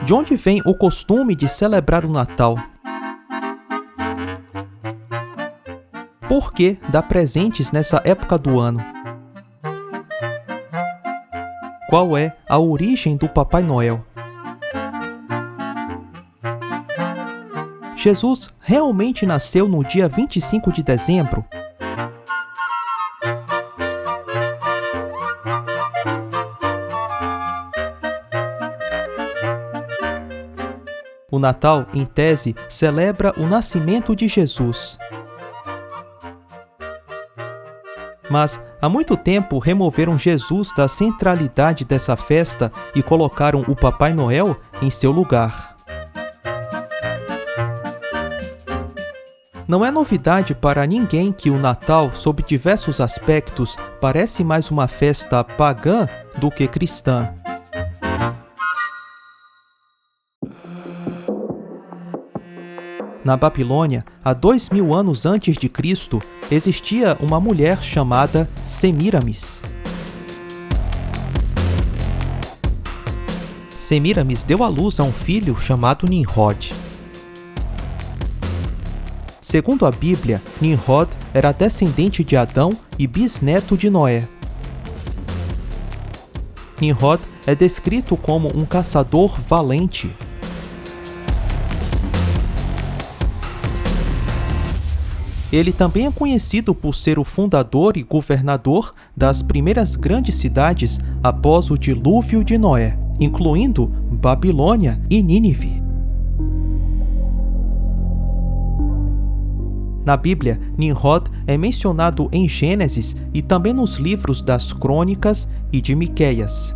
De onde vem o costume de celebrar o Natal? Por que dar presentes nessa época do ano? Qual é a origem do Papai Noel? Jesus realmente nasceu no dia 25 de dezembro? O Natal, em tese, celebra o nascimento de Jesus. Mas, há muito tempo, removeram Jesus da centralidade dessa festa e colocaram o Papai Noel em seu lugar. Não é novidade para ninguém que o Natal, sob diversos aspectos, parece mais uma festa pagã do que cristã. Na Babilônia, há 2000 anos antes de Cristo, existia uma mulher chamada Semíramis. Semíramis deu à luz a um filho chamado Nimrod. Segundo a Bíblia, Nimrod era descendente de Adão e bisneto de Noé. Nimrod é descrito como um caçador valente. Ele também é conhecido por ser o fundador e governador das primeiras grandes cidades após o dilúvio de Noé, incluindo Babilônia e Nínive. Na Bíblia, Nimrod é mencionado em Gênesis e também nos livros das Crônicas e de Miqueias.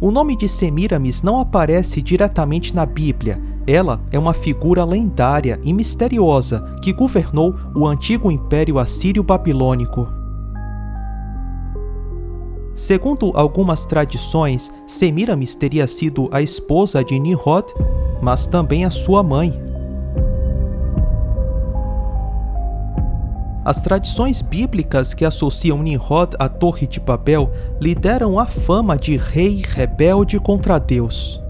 O nome de Semíramis não aparece diretamente na Bíblia. Ela é uma figura lendária e misteriosa que governou o antigo Império Assírio-Babilônico. Segundo algumas tradições, Semíramis teria sido a esposa de Nimrod, mas também a sua mãe. As tradições bíblicas que associam Nimrod à Torre de Babel lhe deram a fama de rei rebelde contra Deus.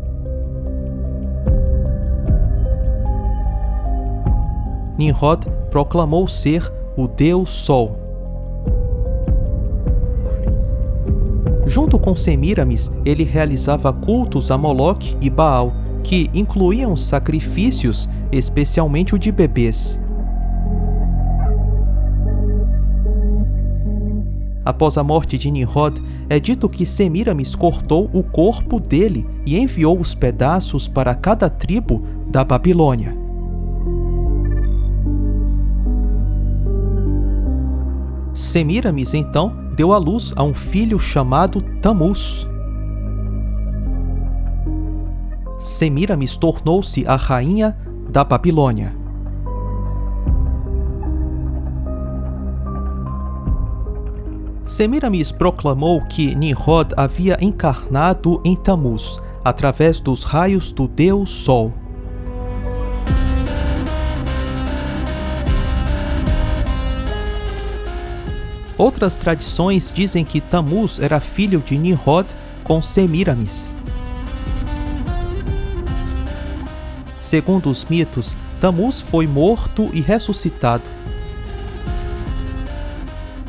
Nimrod proclamou ser o Deus Sol. Junto com Semíramis, ele realizava cultos a Moloque e Baal, que incluíam sacrifícios, especialmente o de bebês. Após a morte de Nimrod, é dito que Semíramis cortou o corpo dele e enviou os pedaços para cada tribo da Babilônia. Semíramis, então, deu à luz a um filho chamado Tamuz. Semíramis tornou-se a rainha da Babilônia. Semíramis proclamou que Nimrod havia encarnado em Tamuz, através dos raios do Deus Sol. Outras tradições dizem que Tamuz era filho de Nimrod com Semíramis. Segundo os mitos, Tamuz foi morto e ressuscitado.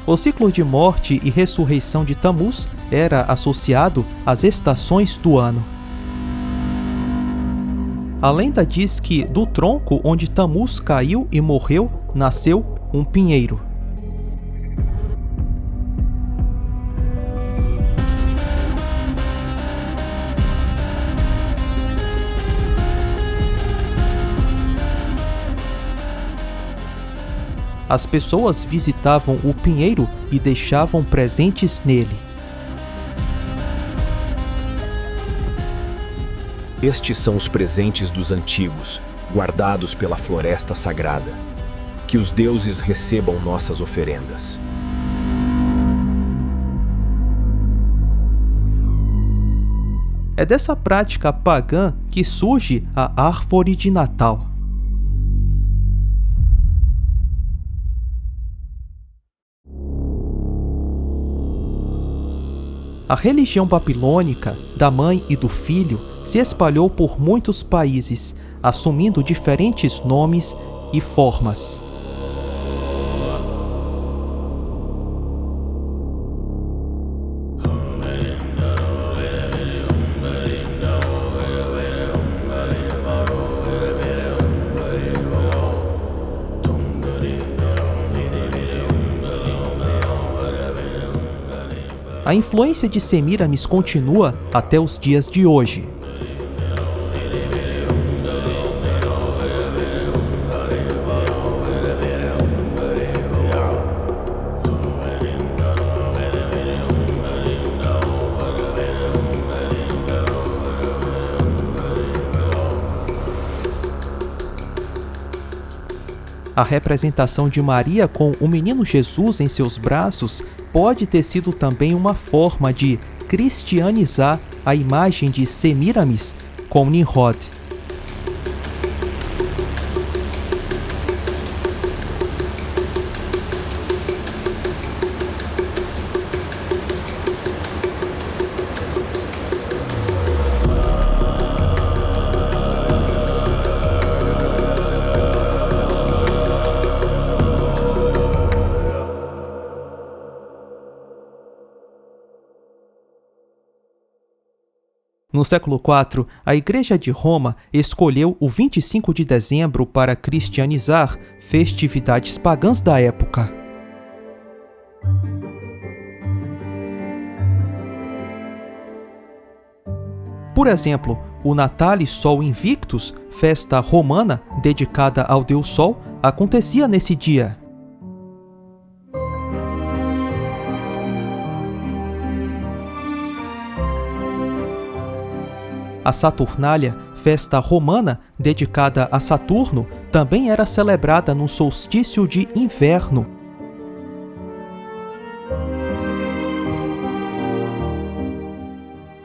O ciclo de morte e ressurreição de Tamuz era associado às estações do ano. A lenda diz que do tronco onde Tamuz caiu e morreu, nasceu um pinheiro. As pessoas visitavam o pinheiro e deixavam presentes nele. Estes são os presentes dos antigos, guardados pela floresta sagrada. Que os deuses recebam nossas oferendas. É dessa prática pagã que surge a árvore de Natal. A religião babilônica, da mãe e do filho, se espalhou por muitos países, assumindo diferentes nomes e formas. A influência de Semíramis continua até os dias de hoje. A representação de Maria com o menino Jesus em seus braços pode ter sido também uma forma de cristianizar a imagem de Semíramis com Nimrod. No século IV, a Igreja de Roma escolheu o 25 de dezembro para cristianizar festividades pagãs da época. Por exemplo, o Natalis Sol Invictus, festa romana dedicada ao deus Sol, acontecia nesse dia. A Saturnália, festa romana dedicada a Saturno, também era celebrada no solstício de inverno.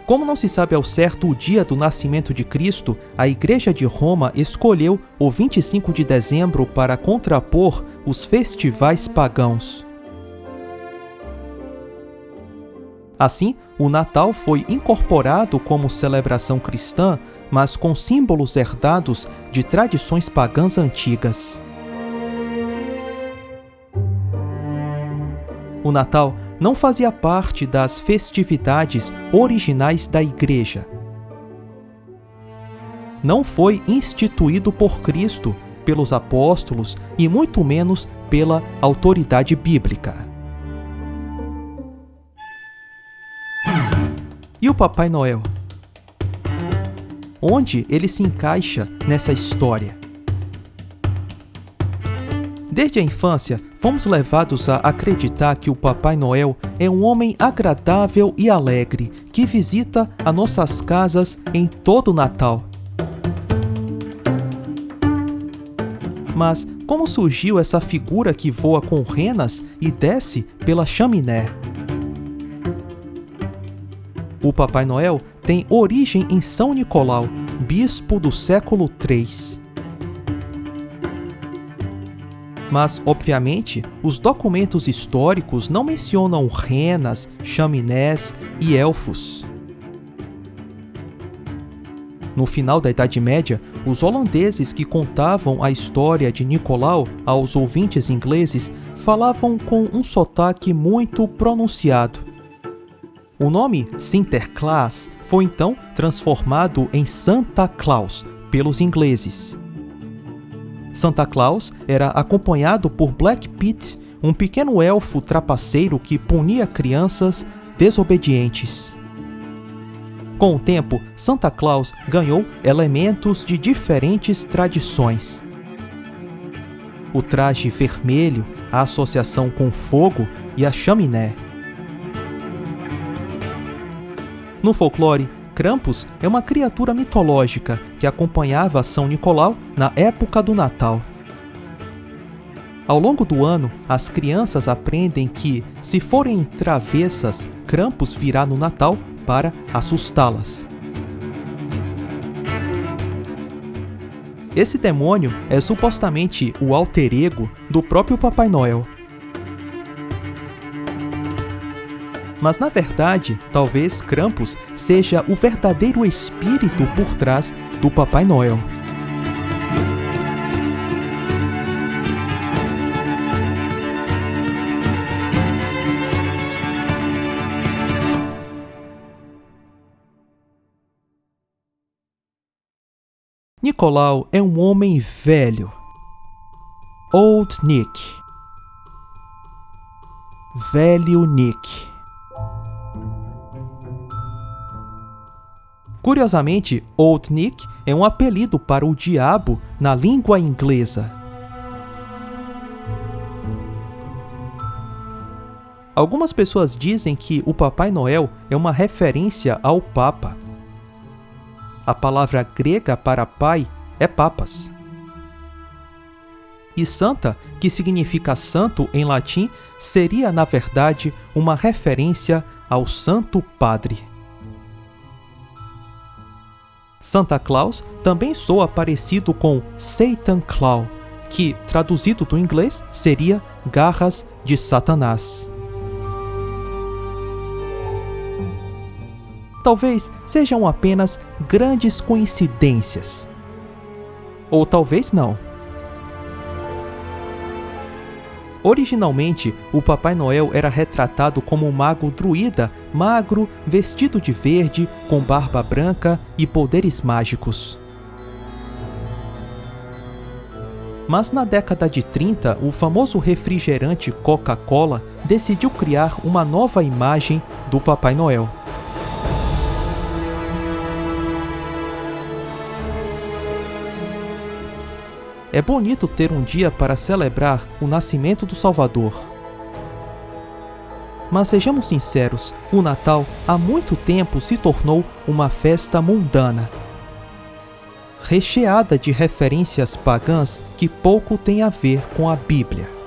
Como não se sabe ao certo o dia do nascimento de Cristo, a Igreja de Roma escolheu o 25 de dezembro para contrapor os festivais pagãos. Assim, o Natal foi incorporado como celebração cristã, mas com símbolos herdados de tradições pagãs antigas. O Natal não fazia parte das festividades originais da Igreja. Não foi instituído por Cristo, pelos apóstolos e muito menos pela autoridade bíblica. E o Papai Noel? Onde ele se encaixa nessa história? Desde a infância, fomos levados a acreditar que o Papai Noel é um homem agradável e alegre, que visita as nossas casas em todo o Natal. Mas como surgiu essa figura que voa com renas e desce pela chaminé? O Papai Noel tem origem em São Nicolau, bispo do século III. Mas, obviamente, os documentos históricos não mencionam renas, chaminés e elfos. No final da Idade Média, os holandeses que contavam a história de Nicolau aos ouvintes ingleses falavam com um sotaque muito pronunciado. O nome Sinterklaas foi então transformado em Santa Claus pelos ingleses. Santa Claus era acompanhado por Black Pete, um pequeno elfo trapaceiro que punia crianças desobedientes. Com o tempo, Santa Claus ganhou elementos de diferentes tradições. O traje vermelho, a associação com fogo e a chaminé. No folclore, Krampus é uma criatura mitológica que acompanhava São Nicolau na época do Natal. Ao longo do ano, as crianças aprendem que, se forem travessas, Krampus virá no Natal para assustá-las. Esse demônio é supostamente o alter ego do próprio Papai Noel. Mas na verdade, talvez Krampus seja o verdadeiro espírito por trás do Papai Noel. Nicolau é um homem velho. Old Nick. Velho Nick. Curiosamente, Old Nick é um apelido para o diabo na língua inglesa. Algumas pessoas dizem que o Papai Noel é uma referência ao Papa. A palavra grega para pai é papas. E Santa, que significa santo em latim, seria, na verdade, uma referência ao Santo Padre. Santa Claus também soa parecido com Satan Claw, que, traduzido do inglês, seria garras de Satanás. Talvez sejam apenas grandes coincidências. Ou talvez não. Originalmente, o Papai Noel era retratado como um mago druida, magro, vestido de verde, com barba branca e poderes mágicos. Mas na década de 30, o famoso refrigerante Coca-Cola decidiu criar uma nova imagem do Papai Noel. É bonito ter um dia para celebrar o nascimento do Salvador. Mas sejamos sinceros, o Natal há muito tempo se tornou uma festa mundana, recheada de referências pagãs que pouco têm a ver com a Bíblia.